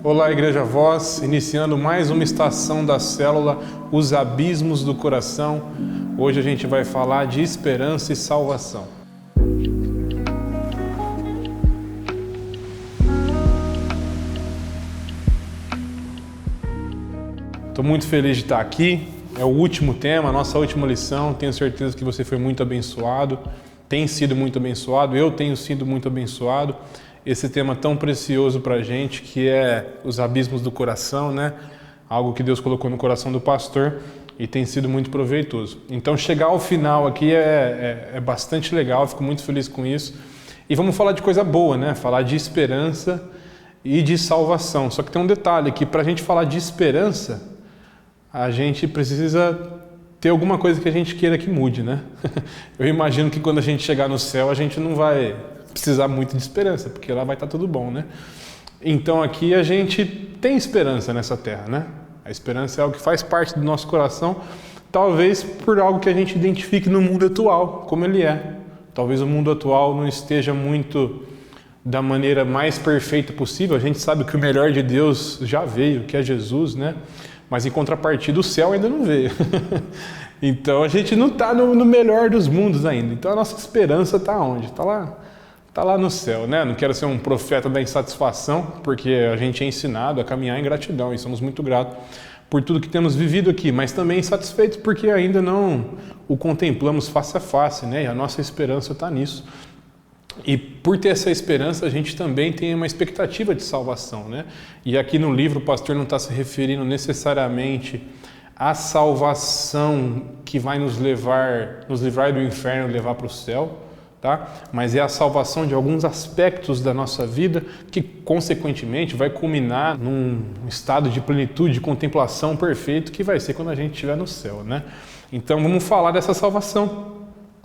Olá, Igreja Voz, iniciando mais uma estação da célula, Os Abismos do Coração. Hoje a gente vai falar de esperança e salvação. Estou muito feliz de estar aqui, é o último tema, a nossa última lição. Tenho certeza que você foi muito abençoado, tem sido muito abençoado, eu tenho sido muito abençoado. Esse tema tão precioso para a gente, que é os abismos do coração, né? Algo que Deus colocou no coração do pastor e tem sido muito proveitoso. Então chegar ao final aqui é bastante legal, fico muito feliz com isso. E vamos falar de coisa boa, né? Falar de esperança e de salvação. Só que tem um detalhe aqui, para a gente falar de esperança, a gente precisa ter alguma coisa que a gente queira que mude, né? Eu imagino que quando a gente chegar no céu, a gente não vai precisar muito de esperança, porque lá vai estar tudo bom, né? Então aqui a gente tem esperança nessa terra, né? A esperança é algo que faz parte do nosso coração, talvez por algo que a gente identifique no mundo atual, como ele é. Talvez o mundo atual não esteja muito da maneira mais perfeita possível. A gente sabe que o melhor de Deus já veio, que é Jesus, né? Mas em contrapartida o céu ainda não veio. Então a gente não está no melhor dos mundos ainda. Então a nossa esperança está onde? Está lá no céu, né? Não quero ser um profeta da insatisfação, porque a gente é ensinado a caminhar em gratidão e somos muito gratos por tudo que temos vivido aqui, mas também insatisfeitos porque ainda não o contemplamos face a face, né? E a nossa esperança está nisso. E por ter essa esperança, a gente também tem uma expectativa de salvação, né? E aqui no livro o pastor não está se referindo necessariamente à salvação que vai nos livrar do inferno e levar para o céu, tá? Mas é a salvação de alguns aspectos da nossa vida que, consequentemente, vai culminar num estado de plenitude, de contemplação perfeito que vai ser quando a gente estiver no céu, né? Então vamos falar dessa salvação,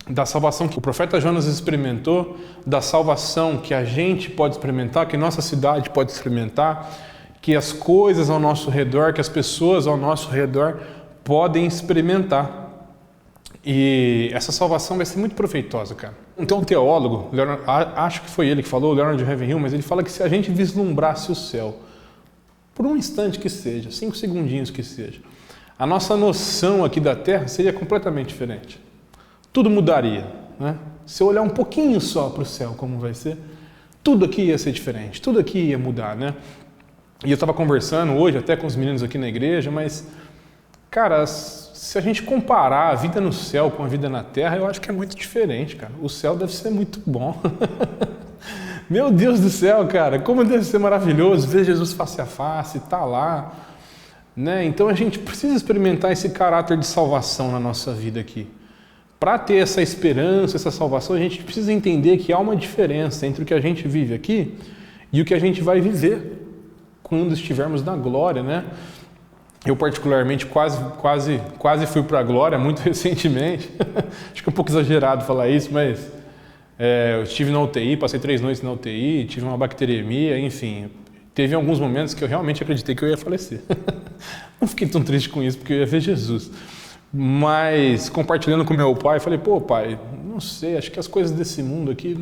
da salvação que o profeta Jonas experimentou, da salvação que a gente pode experimentar, que nossa cidade pode experimentar, que as coisas ao nosso redor, que as pessoas ao nosso redor podem experimentar. E essa salvação vai ser muito proveitosa, cara. Então um teólogo, acho que foi ele que falou, Leonard Ravenhill, mas ele fala que se a gente vislumbrasse o céu, por um instante que seja, 5 segundinhos que seja, a nossa noção aqui da Terra seria completamente diferente. Tudo mudaria, né? Se eu olhar um pouquinho só para o céu, como vai ser, tudo aqui ia ser diferente, tudo aqui ia mudar, né? E eu estava conversando hoje até com os meninos aqui na igreja, mas, cara, se a gente comparar a vida no céu com a vida na terra, eu acho que é muito diferente, cara. O céu deve ser muito bom. Meu Deus do céu, cara, como deve ser maravilhoso ver Jesus face a face, estar lá, né? Então a gente precisa experimentar esse caráter de salvação na nossa vida aqui. Para ter essa esperança, essa salvação, a gente precisa entender que há uma diferença entre o que a gente vive aqui e o que a gente vai viver quando estivermos na glória, né? Eu particularmente quase fui para a glória muito recentemente. Acho que é um pouco exagerado falar isso, mas eu estive na UTI, passei 3 noites na UTI, tive uma bacteremia, enfim. Teve alguns momentos que eu realmente acreditei que eu ia falecer. Não fiquei tão triste com isso, porque eu ia ver Jesus. Mas compartilhando com meu pai, falei, pô pai, não sei, acho que as coisas desse mundo aqui,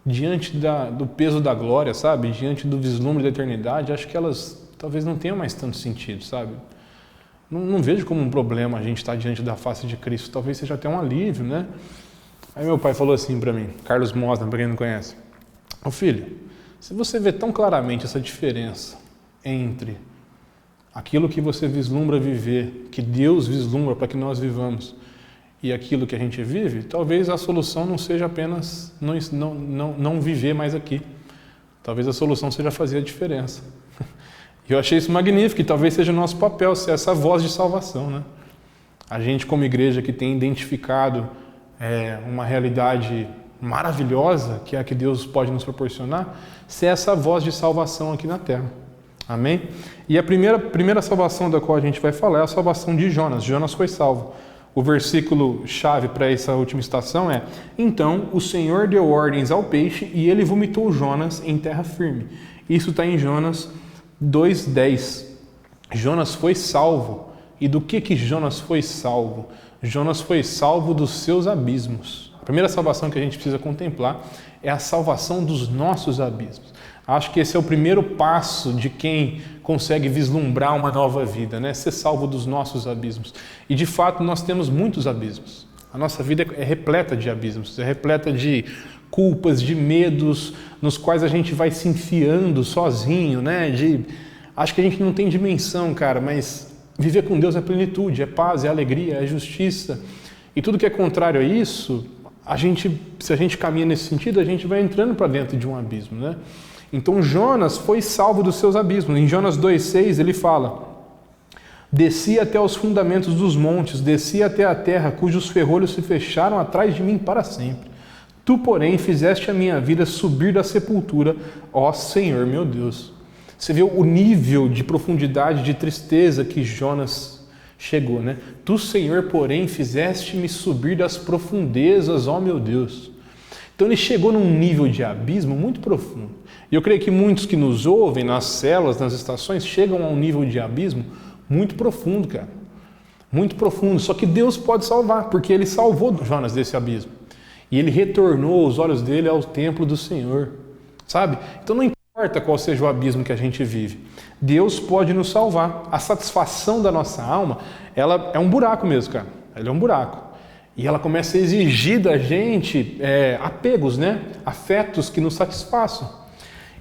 diante do peso da glória, sabe? Diante do vislumbre da eternidade, acho que elas talvez não tenha mais tanto sentido, sabe? Não vejo como um problema a gente estar diante da face de Cristo, talvez seja até um alívio, né? Aí meu pai falou assim para mim, Carlos Mosna, para quem não conhece, ô filho, se você vê tão claramente essa diferença entre aquilo que você vislumbra viver, que Deus vislumbra para que nós vivamos, e aquilo que a gente vive, talvez a solução não seja apenas não viver mais aqui. Talvez a solução seja fazer a diferença. E eu achei isso magnífico, e talvez seja o nosso papel ser essa voz de salvação, né? A gente como igreja que tem identificado uma realidade maravilhosa, que é a que Deus pode nos proporcionar, ser essa voz de salvação aqui na Terra. Amém? E a primeira salvação da qual a gente vai falar é a salvação de Jonas. Jonas foi salvo. O versículo chave para essa última estação é: então o Senhor deu ordens ao peixe e ele vomitou Jonas em terra firme. Isso está em Jonas 2:10. Jonas foi salvo. E do que Jonas foi salvo? Jonas foi salvo dos seus abismos. A primeira salvação que a gente precisa contemplar é a salvação dos nossos abismos. Acho que esse é o primeiro passo de quem consegue vislumbrar uma nova vida, né? Ser salvo dos nossos abismos. E de fato nós temos muitos abismos. A nossa vida é repleta de abismos, é repleta de culpas, de medos, nos quais a gente vai se enfiando sozinho, né? Acho que a gente não tem dimensão, cara, mas viver com Deus é plenitude, é paz, é alegria, é justiça. E tudo que é contrário a isso, se a gente caminha nesse sentido, a gente vai entrando para dentro de um abismo, né? Então Jonas foi salvo dos seus abismos. Em Jonas 2,6 ele fala: desci até os fundamentos dos montes, desci até a terra, cujos ferrolhos se fecharam atrás de mim para sempre. Tu, porém, fizeste a minha vida subir da sepultura, ó Senhor meu Deus. Você vê o nível de profundidade, de tristeza que Jonas chegou, né? Tu, Senhor, porém, fizeste-me subir das profundezas, ó meu Deus. Então ele chegou num nível de abismo muito profundo. E eu creio que muitos que nos ouvem nas células, nas estações, chegam a um nível de abismo muito profundo, cara. Muito profundo. Só que Deus pode salvar, porque ele salvou Jonas desse abismo. E ele retornou os olhos dele ao templo do Senhor. Sabe? Então não importa qual seja o abismo que a gente vive. Deus pode nos salvar. A satisfação da nossa alma, ela é um buraco mesmo, cara. Ela é um buraco. E ela começa a exigir da gente apegos, né? Afetos que nos satisfaçam.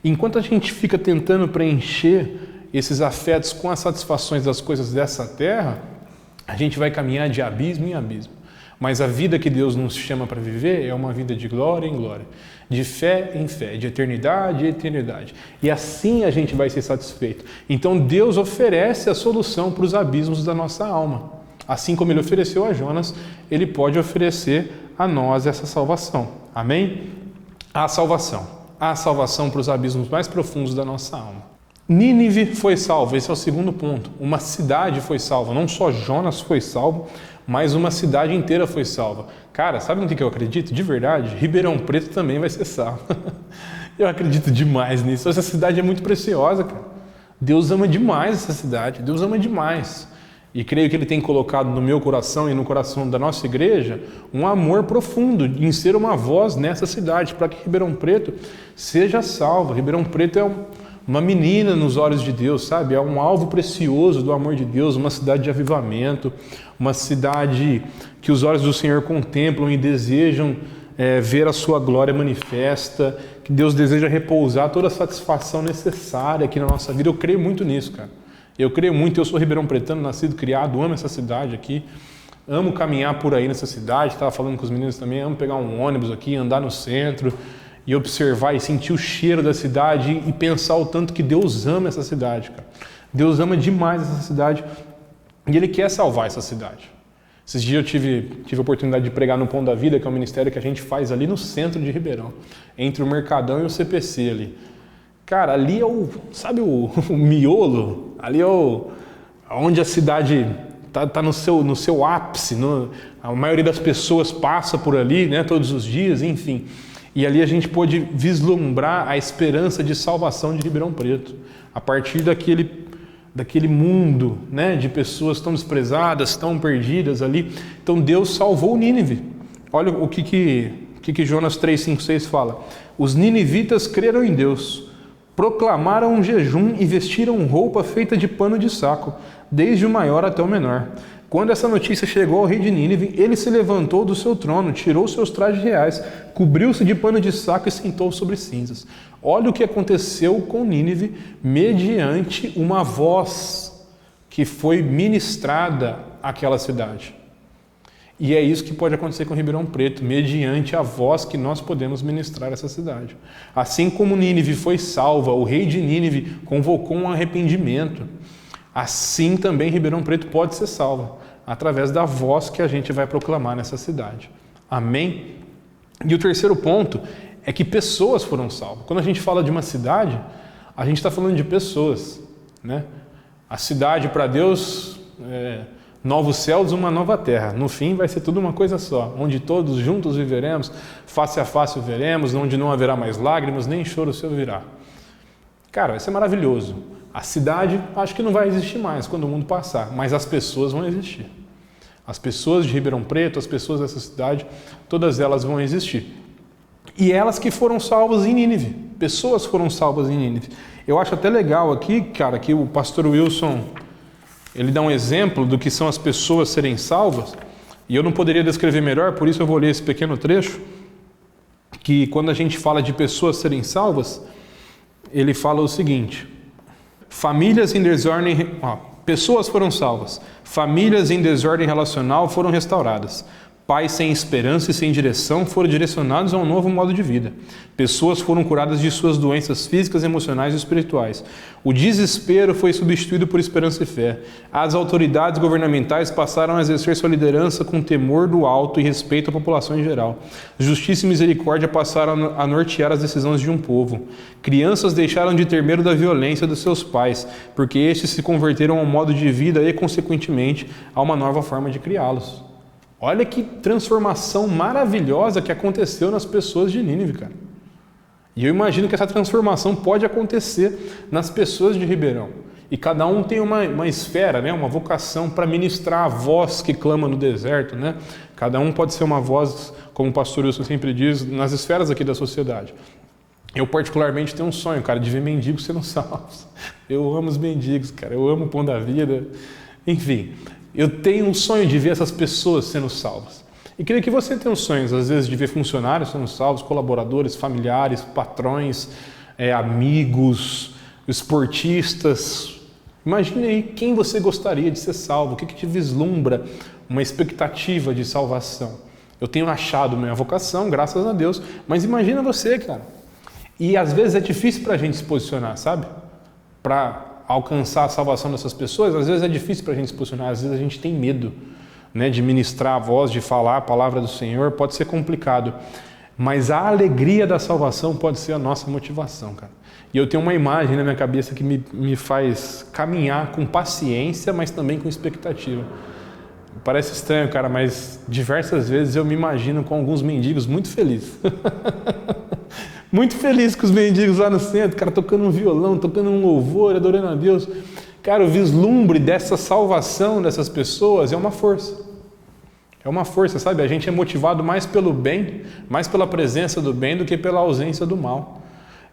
Enquanto a gente fica tentando preencher esses afetos com as satisfações das coisas dessa terra, a gente vai caminhar de abismo em abismo. Mas a vida que Deus nos chama para viver é uma vida de glória em glória, de fé em fé, de eternidade em eternidade. E assim a gente vai ser satisfeito. Então Deus oferece a solução para os abismos da nossa alma. Assim como Ele ofereceu a Jonas, Ele pode oferecer a nós essa salvação. Amém? A salvação para os abismos mais profundos da nossa alma. Nínive foi salvo, esse é o segundo ponto. Uma cidade foi salva, não só Jonas foi salvo, mas uma cidade inteira foi salva. Cara, sabe no que eu acredito? De verdade, Ribeirão Preto também vai ser salvo. Eu acredito demais nisso. Essa cidade é muito preciosa, cara. Deus ama demais essa cidade, Deus ama demais. E creio que Ele tem colocado no meu coração e no coração da nossa igreja um amor profundo em ser uma voz nessa cidade, para que Ribeirão Preto seja salva. Ribeirão Preto é uma menina nos olhos de Deus, sabe? É um alvo precioso do amor de Deus, uma cidade de avivamento, uma cidade que os olhos do Senhor contemplam e desejam ver a sua glória manifesta, que Deus deseja repousar toda a satisfação necessária aqui na nossa vida. Eu creio muito nisso, cara. Eu creio muito, eu sou ribeirão pretano, nascido, criado, amo essa cidade aqui, amo caminhar por aí nessa cidade, estava falando com os meninos também, amo pegar um ônibus aqui, andar no centro e observar e sentir o cheiro da cidade e pensar o tanto que Deus ama essa cidade, cara. Deus ama demais essa cidade e Ele quer salvar essa cidade. Esses dias eu tive a oportunidade de pregar no Pão da Vida, que é um ministério que a gente faz ali no centro de Ribeirão, entre o Mercadão e o CPC ali. Cara, ali é o miolo, ali é onde a cidade está no seu ápice, a maioria das pessoas passa por ali, né, todos os dias, enfim. E ali a gente pôde vislumbrar a esperança de salvação de Ribeirão Preto, a partir daquele mundo, né, de pessoas tão desprezadas, tão perdidas ali. Então Deus salvou Nínive. Olha o que Jonas 3:5-6 fala. Os ninivitas creram em Deus, proclamaram um jejum e vestiram roupa feita de pano de saco, desde o maior até o menor. Quando essa notícia chegou ao rei de Nínive, ele se levantou do seu trono, tirou seus trajes reais, cobriu-se de pano de saco e sentou sobre cinzas. Olha o que aconteceu com Nínive mediante uma voz que foi ministrada àquela cidade. E é isso que pode acontecer com Ribeirão Preto, mediante a voz que nós podemos ministrar a essa cidade. Assim como Nínive foi salva, o rei de Nínive convocou um arrependimento, assim também Ribeirão Preto pode ser salva, através da voz que a gente vai proclamar nessa cidade. Amém? E o terceiro ponto é que pessoas foram salvas. Quando a gente fala de uma cidade, a gente está falando de pessoas, né? A cidade para Deus novos céus, uma nova terra. No fim vai ser tudo uma coisa só, onde todos juntos viveremos, face a face o veremos, onde não haverá mais lágrimas, nem choro se ouvirá. Cara, vai ser maravilhoso. A cidade acho que não vai existir mais quando o mundo passar, mas as pessoas vão existir. As pessoas de Ribeirão Preto, as pessoas dessa cidade, todas elas vão existir. E elas que foram salvas em Nínive. Pessoas foram salvas em Nínive. Eu acho até legal aqui, cara, que o pastor Wilson, ele dá um exemplo do que são as pessoas serem salvas. E eu não poderia descrever melhor, por isso eu vou ler esse pequeno trecho. Que quando a gente fala de pessoas serem salvas, ele fala o seguinte: famílias em desordem, pessoas foram salvas, famílias em desordem relacional foram restauradas, pais sem esperança e sem direção foram direcionados a um novo modo de vida, pessoas foram curadas de suas doenças físicas, emocionais e espirituais, o desespero foi substituído por esperança e fé, as autoridades governamentais passaram a exercer sua liderança com temor do alto e respeito à população em geral, justiça e misericórdia passaram a nortear as decisões de um povo, crianças deixaram de ter medo da violência dos seus pais, porque estes se converteram a um modo de vida e, consequentemente, a uma nova forma de criá-los. Olha que transformação maravilhosa que aconteceu nas pessoas de Nínive, cara. E eu imagino que essa transformação pode acontecer nas pessoas de Ribeirão. E cada um tem uma esfera, né? Uma vocação para ministrar a voz que clama no deserto, né? Cada um pode ser uma voz, como o pastor Wilson sempre diz, nas esferas aqui da sociedade. Eu particularmente tenho um sonho, cara, de ver mendigos sendo salvos. Eu amo os mendigos, cara. Eu amo o pão da vida. Enfim, eu tenho um sonho de ver essas pessoas sendo salvas. E queria que você tenha um sonho, às vezes, de ver funcionários sendo salvos, colaboradores, familiares, patrões, amigos, esportistas. Imagine aí quem você gostaria de ser salvo, o que te vislumbra uma expectativa de salvação. Eu tenho achado minha vocação, graças a Deus, mas imagina você, cara. E às vezes é difícil para a gente se posicionar, sabe? Para alcançar a salvação dessas pessoas, às vezes é difícil para a gente se posicionar, às vezes a gente tem medo, né, de ministrar a voz, de falar a palavra do Senhor, pode ser complicado, mas a alegria da salvação pode ser a nossa motivação, cara. E eu tenho uma imagem na minha cabeça que me faz caminhar com paciência, mas também com expectativa. Parece estranho, cara, mas diversas vezes eu me imagino com alguns mendigos muito felizes. Muito feliz com os mendigos lá no centro, cara, tocando um violão, tocando um louvor, adorando a Deus. Cara, o vislumbre dessa salvação dessas pessoas é uma força. É uma força, sabe? A gente é motivado mais pelo bem, mais pela presença do bem do que pela ausência do mal.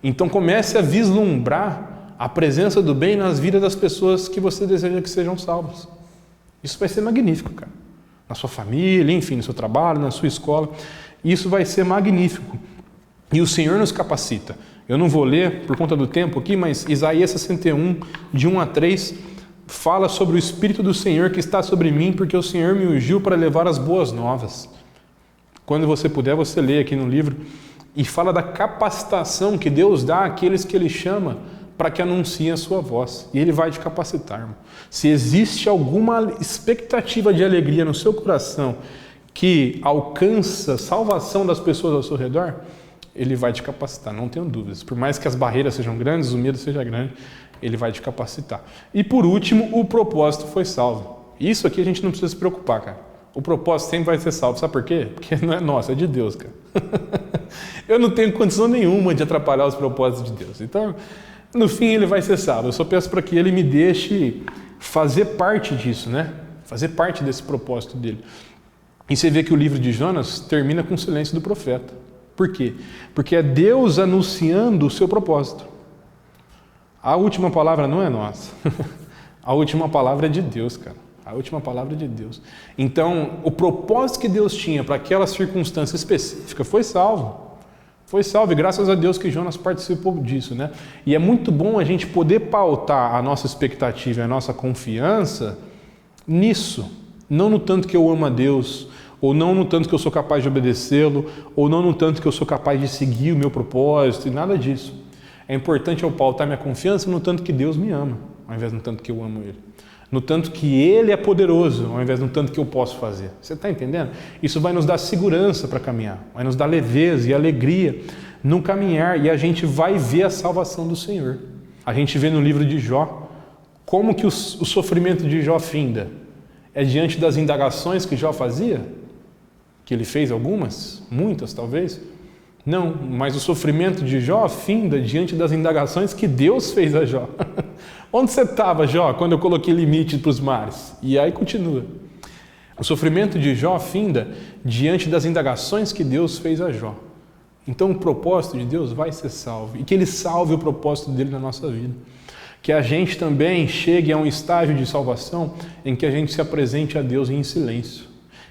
Então comece a vislumbrar a presença do bem nas vidas das pessoas que você deseja que sejam salvas. Isso vai ser magnífico, cara. Na sua família, enfim, no seu trabalho, na sua escola. Isso vai ser magnífico. E o Senhor nos capacita. Eu não vou ler por conta do tempo aqui, mas Isaías 61, de 1 a 3, fala sobre o Espírito do Senhor que está sobre mim, porque o Senhor me ungiu para levar as boas novas. Quando você puder, você lê aqui no livro. E fala da capacitação que Deus dá àqueles que Ele chama para que anunciem a sua voz. E Ele vai te capacitar, irmão. Se existe alguma expectativa de alegria no seu coração que alcança a salvação das pessoas ao seu redor, Ele vai te capacitar, não tenho dúvidas. Por mais que as barreiras sejam grandes, o medo seja grande, Ele vai te capacitar. E por último, o propósito foi salvo. Isso aqui a gente não precisa se preocupar, cara. O propósito sempre vai ser salvo. Sabe por quê? Porque não é nosso, é de Deus, cara. Eu não tenho condição nenhuma de atrapalhar os propósitos de Deus. Então, no fim, Ele vai ser salvo. Eu só peço para que Ele me deixe fazer parte disso, né? Fazer parte desse propósito dele. E você vê que o livro de Jonas termina com o silêncio do profeta. Por quê? Porque é Deus anunciando o seu propósito. A última palavra não é nossa. A última palavra é de Deus, cara. A última palavra é de Deus. Então, o propósito que Deus tinha para aquela circunstância específica foi salvo. Foi salvo, e graças a Deus que Jonas participou disso, né? E é muito bom a gente poder pautar a nossa expectativa e a nossa confiança nisso. Não no tanto que eu amo a Deus, ou não no tanto que eu sou capaz de obedecê-lo, ou não no tanto que eu sou capaz de seguir o meu propósito, e nada disso. É importante eu pautar minha confiança no tanto que Deus me ama, ao invés no tanto que eu amo Ele. No tanto que Ele é poderoso, ao invés no tanto que eu posso fazer. Você está entendendo? Isso vai nos dar segurança para caminhar, vai nos dar leveza e alegria no caminhar, e a gente vai ver a salvação do Senhor. A gente vê no livro de Jó, como que o sofrimento de Jó finda. É diante das indagações que Jó fazia? Que ele fez algumas, muitas talvez? Não, mas o sofrimento de Jó finda diante das indagações que Deus fez a Jó. Onde você estava, Jó, quando eu coloquei limite para os mares? E aí continua. O sofrimento de Jó finda diante das indagações que Deus fez a Jó. Então o propósito de Deus vai ser salvo e que Ele salve o propósito dele na nossa vida. Que a gente também chegue a um estágio de salvação em que a gente se apresente a Deus em silêncio.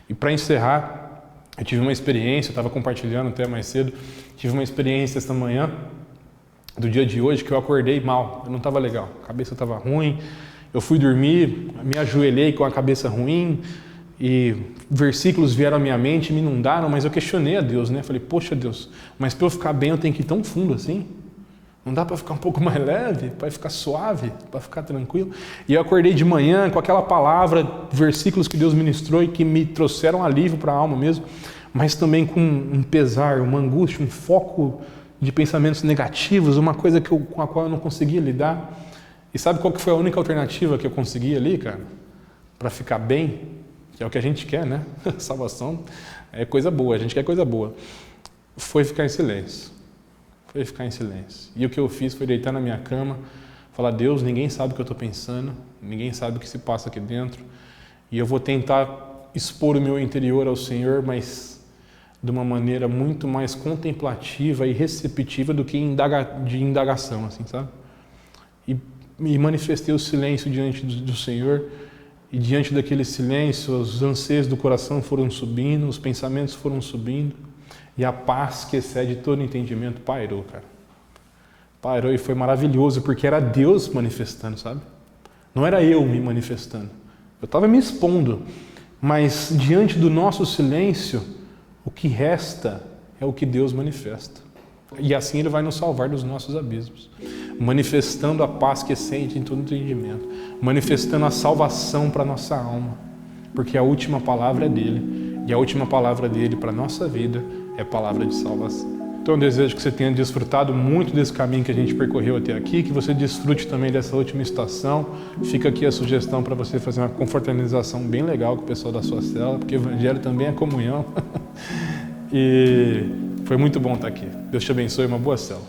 E para encerrar, eu tive uma experiência, eu estava compartilhando até mais cedo, tive uma experiência esta manhã, do dia de hoje, que eu acordei mal, eu não estava legal, a cabeça estava ruim, eu fui dormir, me ajoelhei com a cabeça ruim, e versículos vieram à minha mente, me inundaram, mas eu questionei a Deus, né? Falei, poxa Deus, mas para eu ficar bem eu tenho que ir tão fundo assim? Não dá para ficar um pouco mais leve, para ficar suave, para ficar tranquilo? E eu acordei de manhã com aquela palavra, versículos que Deus ministrou e que me trouxeram alívio para a alma mesmo, mas também com um pesar, uma angústia, um foco de pensamentos negativos, uma coisa com a qual eu não conseguia lidar. E sabe qual que foi a única alternativa que eu consegui ali, cara? Para ficar bem, que é o que a gente quer, né? Salvação é coisa boa, a gente quer coisa boa. Foi ficar em silêncio. Foi ficar em silêncio. E o que eu fiz foi deitar na minha cama, falar, Deus, ninguém sabe o que eu estou pensando, ninguém sabe o que se passa aqui dentro, e eu vou tentar expor o meu interior ao Senhor, mas de uma maneira muito mais contemplativa e receptiva do que de indagação, assim, sabe? E manifestei o silêncio diante do Senhor, e diante daquele silêncio, os anseios do coração foram subindo, os pensamentos foram subindo, e a paz que excede todo entendimento pairou, cara. Pairou e foi maravilhoso, porque era Deus manifestando, sabe? Não era eu me manifestando. Eu estava me expondo, mas diante do nosso silêncio, o que resta é o que Deus manifesta. E assim Ele vai nos salvar dos nossos abismos, manifestando a paz que excede em todo entendimento, manifestando a salvação para a nossa alma, porque a última palavra é dele, e a última palavra dele para a nossa vida é palavra de salvação. Então eu desejo que você tenha desfrutado muito desse caminho que a gente percorreu até aqui, que você desfrute também dessa última estação. Fica aqui a sugestão para você fazer uma confraternização bem legal com o pessoal da sua célula, porque o Evangelho também é comunhão. E foi muito bom estar aqui. Deus te abençoe, uma boa célula.